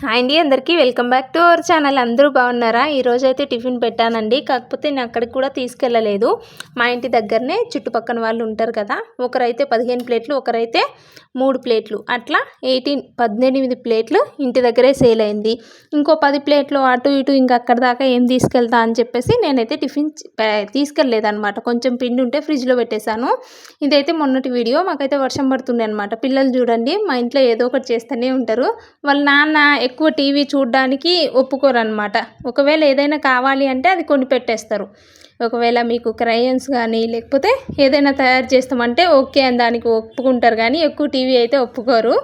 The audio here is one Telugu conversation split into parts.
హాయ్ అండి, అందరికీ welcome back to our channel. అందరూ బాగున్నారా? ఈరోజు అయితే టిఫిన్ పెట్టానండి. కాకపోతే నేను అక్కడికి కూడా తీసుకెళ్ళలేదు. మా ఇంటి దగ్గరనే చుట్టుపక్కల వాళ్ళు ఉంటారు కదా, ఒకరైతే 15 ప్లేట్లు, ఒకరైతే 3 ప్లేట్లు, అట్లా 18 ప్లేట్లు ఇంటి దగ్గరే సేల్ అయింది. ఇంకో 10 ప్లేట్లు అటు ఇటు ఇంకా అక్కడ దాకా ఏం తీసుకెళ్తా అని చెప్పేసి నేనైతే టిఫిన్ తీసుకెళ్ళలేదన్నమాట. కొంచెం పిండి ఉంటే ఫ్రిడ్జ్లో పెట్టేశాను. ఇదైతే మొన్నటి వీడియో. మాకైతే వర్షం పడుతుండే అనమాట. పిల్లలు చూడండి, మా ఇంట్లో ఏదో ఒకటి చేస్తూనే ఉంటారు. వాళ్ళ నాన్న ఎక్కువ టీవీ చూడడానికి ఒప్పుకోరనమాట. ఒకవేళ ఏదైనా కావాలి అంటే అది కొని పెట్టేస్తారు. ఒకవేళ మీకు క్రయన్స్ కానీ లేకపోతే ఏదైనా తయారు చేస్తామంటే ఓకే అని దానికి ఒప్పుకుంటారు, కానీ ఎక్కువ టీవీ అయితే ఒప్పుకోరు.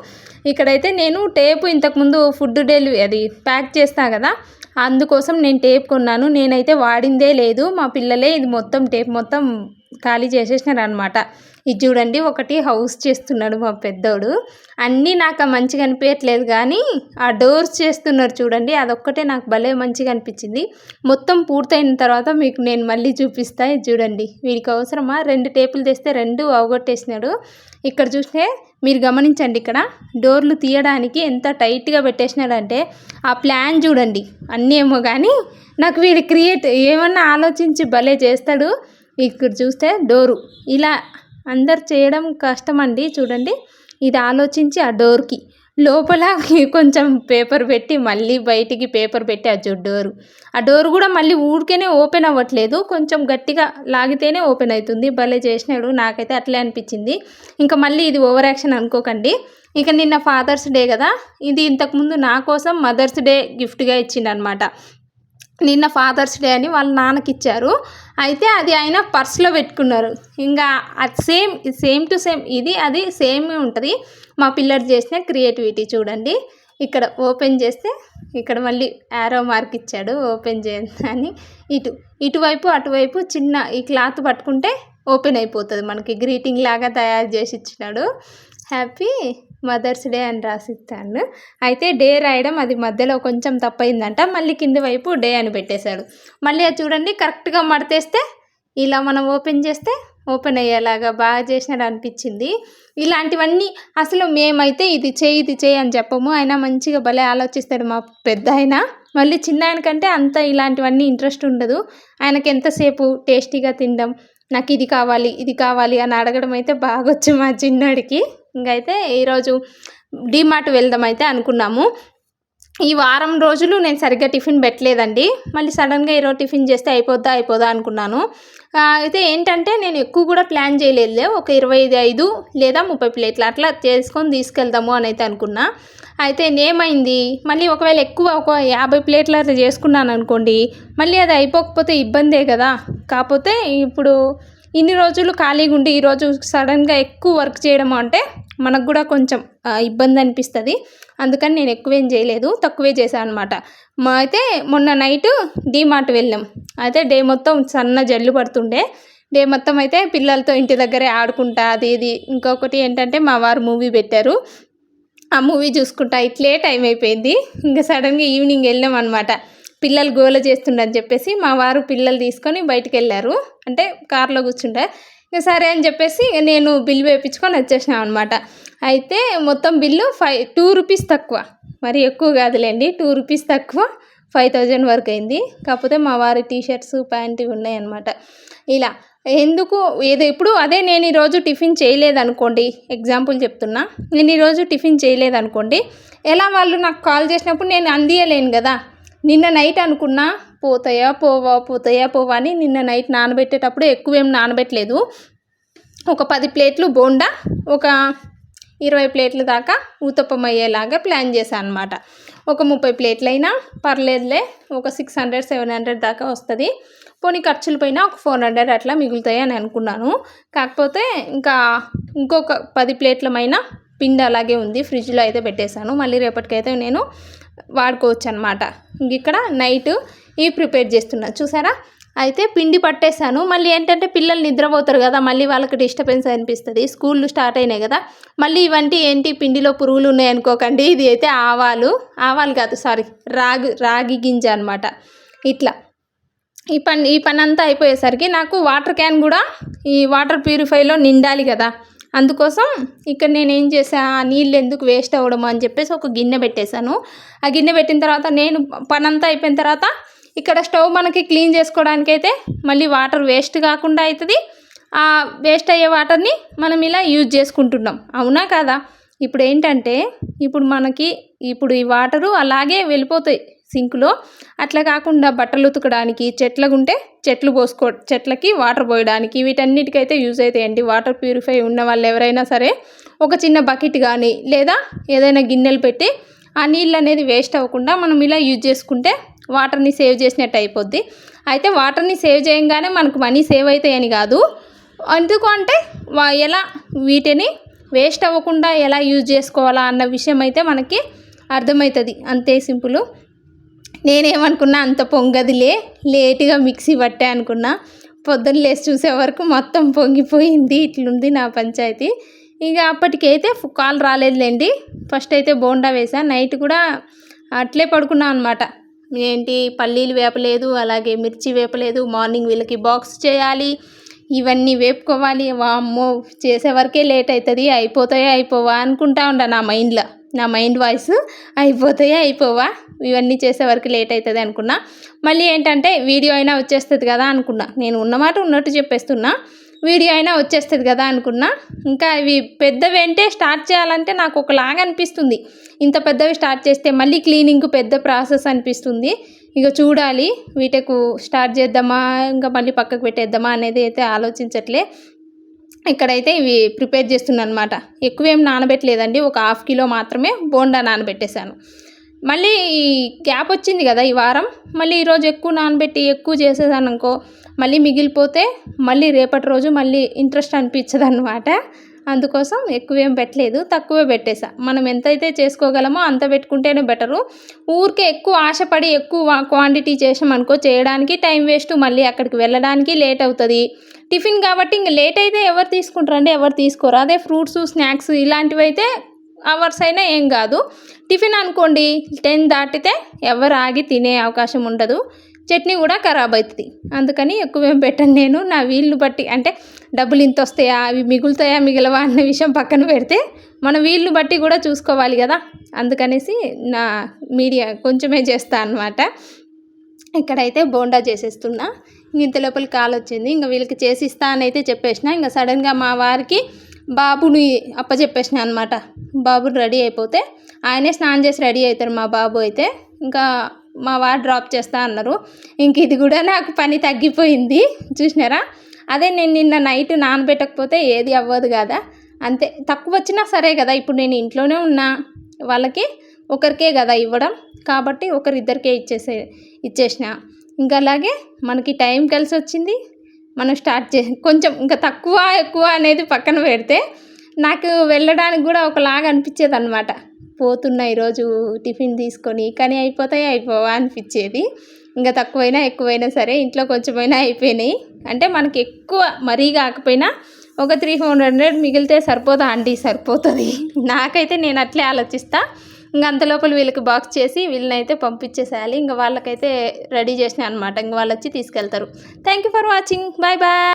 ఇక్కడైతే నేను టేపు ఇంతకుముందు ఫుడ్ డెలివరీ అది ప్యాక్ చేస్తా కదా, అందుకోసం నేను టేప్ కొన్నాను. నేనైతే వాడిందే లేదు. మా పిల్లలే ఇది మొత్తం టేప్ మొత్తం ఖాళీ చేసేసినారు అనమాట. ఇది చూడండి, ఒకటి హౌస్ చేస్తున్నాడు మా పెద్దోడు. అన్నీ నాకు మంచిగా అనిపించట్లేదు, కానీ ఆ డోర్స్ చేస్తున్నారు చూడండి, అదొక్కటే నాకు భలే మంచిగా అనిపించింది. మొత్తం పూర్తయిన తర్వాత మీకు నేను మళ్ళీ చూపిస్తా. ఇది చూడండి, వీడికి అవసరమా 2 టేపులు తెస్తే 2 అవగొట్టేసినాడు. ఇక్కడ చూస్తే మీరు గమనించండి, ఇక్కడ డోర్లు తీయడానికి ఎంత టైట్గా పెట్టేసినాడంటే ఆ ప్లాన్ చూడండి. అన్నీ ఏమో కానీ నాకు వీడి ఏమన్నా ఆలోచించి భలే చేస్తాడు. ఇక్కడ చూస్తే డోరు ఇలా అందరు చేయడం కష్టం అండి. చూడండి, ఇది ఆలోచించి ఆ డోర్కి లోపల కొంచెం పేపర్ పెట్టి మళ్ళీ బయటికి పేపర్ పెట్టి ఆ డోరు కూడా మళ్ళీ ఊరికేనే ఓపెన్ అవ్వట్లేదు, కొంచెం గట్టిగా లాగితేనే ఓపెన్ అవుతుంది. భలే చేసినాడు. నాకైతే అట్లే అనిపించింది. ఇంకా మళ్ళీ ఇది ఓవర్ యాక్షన్ అనుకోకండి. ఇక నిన్న ఫాదర్స్ డే కదా, ఇది ఇంతకుముందు నా కోసం మదర్స్ డే గిఫ్ట్గా ఇచ్చిండనమాట. నిన్న ఫాదర్స్ డే అని వాళ్ళ నాన్నకి ఇచ్చారు. అయితే అది ఆయన పర్స్లో పెట్టుకున్నారు. ఇంకా అది సేమ్ టు సేమ్ ఇది అది సేమ్ ఉంటుంది. మా పిల్లలు చేసిన క్రియేటివిటీ చూడండి. ఇక్కడ ఓపెన్ చేస్తే ఇక్కడ మళ్ళీ యారో మార్క్ ఇచ్చాడు ఓపెన్ చేయని. ఇటువైపు అటువైపు చిన్న ఈ క్లాత్ పట్టుకుంటే ఓపెన్ అయిపోతుంది. మనకి గ్రీటింగ్ లాగా తయారు చేసి ఇచ్చినాడు. హ్యాపీ మదర్స్ డే అని రాసిస్తాను. అయితే డే రాయడం అది మధ్యలో కొంచెం తప్పైందంట. మళ్ళీ కింది వైపు డే అని పెట్టేశాడు. మళ్ళీ అది చూడండి, కరెక్ట్గా మడతేస్తే ఇలా మనం ఓపెన్ చేస్తే ఓపెన్ అయ్యేలాగా బాగా చేసినాడు అనిపించింది. ఇలాంటివన్నీ అసలు మేమైతే ఇది చేయి అని చెప్పము. ఆయన మంచిగా భలే ఆలోచిస్తాడు మా పెద్ద ఆయన. మళ్ళీ చిన్న ఆయన కంటే అంత ఇలాంటివన్నీ ఇంట్రెస్ట్ ఉండదు. ఆయనకి ఎంతసేపు టేస్టీగా తినడం, నాకు ఇది కావాలి అని అడగడం అయితే బాగా వచ్చు మా చిన్నోడికి. ఇంకైతే ఈరోజు డీమార్ట్ వెళ్దాం అయితే అనుకున్నాము. ఈ వారం రోజులు నేను సరిగ్గా టిఫిన్ పెట్టలేదండి. మళ్ళీ సడన్గా ఈరోజు టిఫిన్ చేస్తే అయిపోదా అనుకున్నాను. అయితే ఏంటంటే నేను ఎక్కువ కూడా ప్లాన్ చేయలేదులే, ఒక 25 లేదా 30 ప్లేట్లు అట్లా చేసుకొని తీసుకెళ్దాము అని అయితే అనుకున్నా. అయితే ఏమైంది, మళ్ళీ ఒకవేళ ఎక్కువ ఒక 50 ప్లేట్లు అట్లా చేసుకున్నాను అనుకోండి, మళ్ళీ అది అయిపోకపోతే ఇబ్బందే కదా. కాకపోతే ఇప్పుడు ఇన్ని రోజులు ఖాళీగా ఉండి ఈరోజు సడన్గా ఎక్కువ వర్క్ చేయడం అంటే మనకు కూడా కొంచెం ఇబ్బంది అనిపిస్తుంది. అందుకని నేను ఎక్కువేం చేయలేదు, తక్కువే చేశాను అనమాట. అయితే మొన్న నైట్ డీమార్ట్ వెళ్ళాం. అయితే డే మొత్తం సన్న జల్లు పడుతుండే. డే మొత్తం అయితే పిల్లలతో ఇంటి దగ్గరే ఆడుకుంటా అది ఇది. ఇంకొకటి ఏంటంటే మా వారు మూవీ పెట్టారు. ఆ మూవీ చూసుకుంటా ఇట్లే టైం అయిపోయింది. ఇంకా సడన్గా ఈవినింగ్ వెళ్ళాం అనమాట. పిల్లలు గోల చేస్తుండని చెప్పేసి మా వారు పిల్లలు తీసుకొని బయటికి వెళ్ళారు. అంటే కార్లో కూర్చుంటే ఇక సరే అని చెప్పేసి నేను బిల్ వేయించుకొని వచ్చేసినాం అనమాట. అయితే మొత్తం బిల్లు 2 రూపీస్ తక్కువ, మరి ఎక్కువ కాదులేండి, 2 రూపీస్ తక్కువ 5000 వరకు అయింది. కాకపోతే మా వారి టీషర్ట్స్ ప్యాంటు ఉన్నాయన్నమాట. ఇలా ఎందుకు ఇప్పుడు అదే నేను ఈరోజు టిఫిన్ చేయలేదనుకోండి, ఎగ్జాంపుల్ చెప్తున్నా, నేను ఈరోజు టిఫిన్ చేయలేదనుకోండి, ఎలా వాళ్ళు నాకు కాల్ చేసినప్పుడు నేను అందియలేను కదా. నిన్న నైట్ అనుకున్నా పోతాయా పోవా అని. నిన్న నైట్ నానబెట్టేటప్పుడు ఎక్కువేం నానబెట్టలేదు. ఒక 10 ప్లేట్లు బోండా, ఒక 20 ప్లేట్ల దాకా ఊతప్పం అయ్యేలాగా ప్లాన్ చేశాను అనమాట. ఒక 30 ప్లేట్లైనా పర్లేదులే, ఒక 600-700 దాకా వస్తుంది. పోనీ ఖర్చులు పైన ఒక 400 అట్లా మిగులుతాయి అని అనుకున్నాను. కాకపోతే ఇంకొక 10 ప్లేట్లమైనా పిండి అలాగే ఉంది, ఫ్రిడ్జ్లో అయితే పెట్టేశాను. మళ్ళీ రేపటికైతే నేను వాడుకోవచ్చు అనమాట. ఇక్కడ నైట్ ఇవి ప్రిపేర్ చేస్తున్నాను చూసారా. అయితే పిండి పట్టేశాను. మళ్ళీ ఏంటంటే పిల్లలు నిద్రపోతారు కదా, మళ్ళీ వాళ్ళకి డిస్టర్బెన్స్ అనిపిస్తుంది. స్కూళ్ళు స్టార్ట్ అయినాయి కదా, మళ్ళీ ఇవంటి ఏంటి పిండిలో పురుగులు ఉన్నాయి అనుకోకండి. ఇది అయితే ఆవాలు కాదు, సారీ, రాగి గింజ అనమాట. ఇట్లా ఈ పని అంతా అయిపోయేసరికి నాకు వాటర్ క్యాన్ కూడా ఈ వాటర్ ప్యూరిఫైలో నిండాలి కదా. అందుకోసం ఇక్కడ నేనేం చేసా, నీళ్ళు ఎందుకు వేస్ట్ అవ్వడం అని చెప్పేసి ఒక గిన్నె పెట్టేశాను. ఆ గిన్నె పెట్టిన తర్వాత నేను పనంతా అయిపోయిన తర్వాత ఇక్కడ స్టవ్ మనకి క్లీన్ చేసుకోవడానికైతే మళ్ళీ వాటర్ వేస్ట్ కాకుండా అవుతుంది. ఆ వేస్ట్ అయ్యే వాటర్ని మనం ఇలా యూజ్ చేసుకుంటున్నాం, అవునా కాదా? ఇప్పుడు ఏంటంటే మనకి ఈ వాటరు అలాగే వెళ్ళిపోతాయి సింకులో. అట్లా కాకుండా బట్టలు ఉతకడానికి, చెట్లకి వాటర్ పోయడానికి, వీటన్నిటికైతే యూజ్ అవుతాయండి. వాటర్ ప్యూరిఫై ఉన్న వాళ్ళు ఎవరైనా సరే ఒక చిన్న బకెట్ కానీ లేదా ఏదైనా గిన్నెలు పెట్టి ఆ నీళ్ళు అనేది వేస్ట్ అవ్వకుండా మనం ఇలా యూజ్ చేసుకుంటే వాటర్ని సేవ్ చేసినట్టు అయిపోద్ది. అయితే వాటర్ని సేవ్ చేయగానే మనకు మనీ సేవ్ అవుతాయని కాదు, ఎందుకు అంటే ఎలా వీటిని వేస్ట్ అవ్వకుండా ఎలా యూజ్ చేసుకోవాలా అన్న విషయం అయితే మనకి అర్థమవుతుంది, అంతే సింపుల్. నేనేమనుకున్నా అంత పొంగదిలే, లేటుగా మిక్సీ పట్టే అనుకున్నా. పొద్దున్న లేచి చూసే వరకు మొత్తం పొంగిపోయింది. ఇట్లుంది నా పంచాయతీ. ఇక అప్పటికైతే కాల్ రాలేదులేండి. ఫస్ట్ అయితే బోండా వేసా, నైట్ కూడా అట్లే పడుకున్నా అనమాట. పల్లీలు వేపలేదు, అలాగే మిర్చి వేపలేదు. మార్నింగ్ వీళ్ళకి బాక్స్ చేయాలి, ఇవన్నీ వేపుకోవాలి. వామ్మో, చేసే వరకే లేట్ అవుతుంది. అయిపోవా అనుకుంటా ఉండ నా మైండ్ వాయిస్, అయిపోవా, ఇవన్నీ చేసే వరకు లేట్ అవుతుంది అనుకున్నా. మళ్ళీ ఏంటంటే వీడియో అయినా వచ్చేస్తుంది కదా అనుకున్నా. నేను ఉన్నమాట ఉన్నట్టు చెప్పేస్తున్నా, వీడియో అయినా వచ్చేస్తుంది కదా అనుకున్నా. ఇంకా ఇవి పెద్దవి అంటే స్టార్ట్ చేయాలంటే నాకు ఒకలాగా అనిపిస్తుంది. ఇంత పెద్దవి స్టార్ట్ చేస్తే మళ్ళీ క్లీనింగ్ పెద్ద ప్రాసెస్ అనిపిస్తుంది. ఇక చూడాలి, వీటకు స్టార్ట్ చేద్దామా ఇంకా మళ్ళీ పక్కకు పెట్టేద్దామా అనేది అయితే ఆలోచించట్లే. ఇక్కడైతే ఇవి ప్రిపేర్ చేస్తున్నాను అనమాట. ఎక్కువేం నానబెట్టలేదండి, ఒక 1/2 కిలో మాత్రమే బోండా నానబెట్టేశాను. మళ్ళీ ఈ గ్యాప్ వచ్చింది కదా ఈ వారం, మళ్ళీ ఈరోజు ఎక్కువ నానబెట్టి ఎక్కువ చేసేసాను అనుకో, మళ్ళీ మిగిలిపోతే మళ్ళీ రేపటి రోజు మళ్ళీ ఇంట్రెస్ట్ అనిపించదు అనమాట. అందుకోసం ఎక్కువేం పెట్టలేదు, తక్కువే పెట్టేసా. మనం ఎంతైతే చేసుకోగలమో అంత పెట్టుకుంటేనే బెటరు. ఊరికే ఎక్కువ ఆశపడి ఎక్కువ క్వాంటిటీ చేసామనుకో, చేయడానికి టైం వేస్ట్, మళ్ళీ అక్కడికి వెళ్ళడానికి లేట్ అవుతుంది. టిఫిన్ కాబట్టి ఇంక లేట్ అయితే ఎవరు తీసుకుంటారండి, ఎవరు తీసుకోరు. అదే ఫ్రూట్స్, స్నాక్స్ ఇలాంటివి అయితే అవర్స్ అయినా ఏం కాదు. టిఫిన్ అనుకోండి 10 దాటితే ఎవరు ఆగి తినే అవకాశం ఉండదు, చట్నీ కూడా ఖరాబ్ అవుతుంది. అందుకని ఎక్కువేం పెట్టను నేను. నా వీళ్ళు బట్టి, అంటే డబ్బులు ఇంత వస్తాయా, అవి మిగులుతాయా మిగలవా అన్న విషయం పక్కన పెడితే మన వీళ్ళు బట్టి కూడా చూసుకోవాలి కదా. అందుకనేసి నా మీడియా కొంచెమే చేస్తా అన్నమాట. ఇక్కడైతే బోండా చేసేస్తున్నా. ఇంత లోపల కాల్ వచ్చింది, ఇంకా వీళ్ళకి చేసి ఇస్తా అని అయితే చెప్పేసిన. ఇంకా సడన్గా మా వారికి బాబుని అప్పచెప్పేసిన అనమాట. బాబుని రెడీ అయిపోతే ఆయనే స్నానం చేసి రెడీ అవుతారు మా బాబు అయితే. ఇంకా మా వారు డ్రాప్ చేస్తా అన్నారు. ఇంక ఇది కూడా నాకు పని తగ్గిపోయింది, చూసినారా. అదే నేను నిన్న నైట్ నానబెట్టకపోతే ఏది అవ్వదు కదా. అంతే, తక్కువ వచ్చినా సరే కదా. ఇప్పుడు నేను ఇంట్లోనే ఉన్నా, వాళ్ళకి ఒకరికే కదా ఇవ్వడం, కాబట్టి ఒకరిద్దరికే ఇచ్చేసిన. ఇంకా అలాగే మనకి టైం కలిసి వచ్చింది. మనం కొంచెం ఇంకా తక్కువ ఎక్కువ అనేది పక్కన పెడితే నాకు వెళ్ళడానికి కూడా ఒకలాగా అనిపించేది అనమాట. పోతున్నా ఈరోజు టిఫిన్ తీసుకొని, కానీ అయిపోవా అనిపించేది. ఇంకా తక్కువైనా ఎక్కువైనా సరే ఇంట్లో కొంచెమైనా అయిపోయినాయి. అంటే మనకి ఎక్కువ మరీ కాకపోయినా ఒక 300-400 మిగిలితే సరిపోదా అండి? సరిపోతుంది. నాకైతే నేను అట్లే ఆలోచిస్తా. ఇంకా అంత లోపల వీళ్ళకి బాక్స్ చేసి వీళ్ళనైతే పంపించేసేయాలి. ఇంకా వాళ్ళకైతే రెడీ చేసిన అనమాట. ఇంకా వాళ్ళు వచ్చి తీసుకెళ్తారు. Thank you for watching. Bye bye.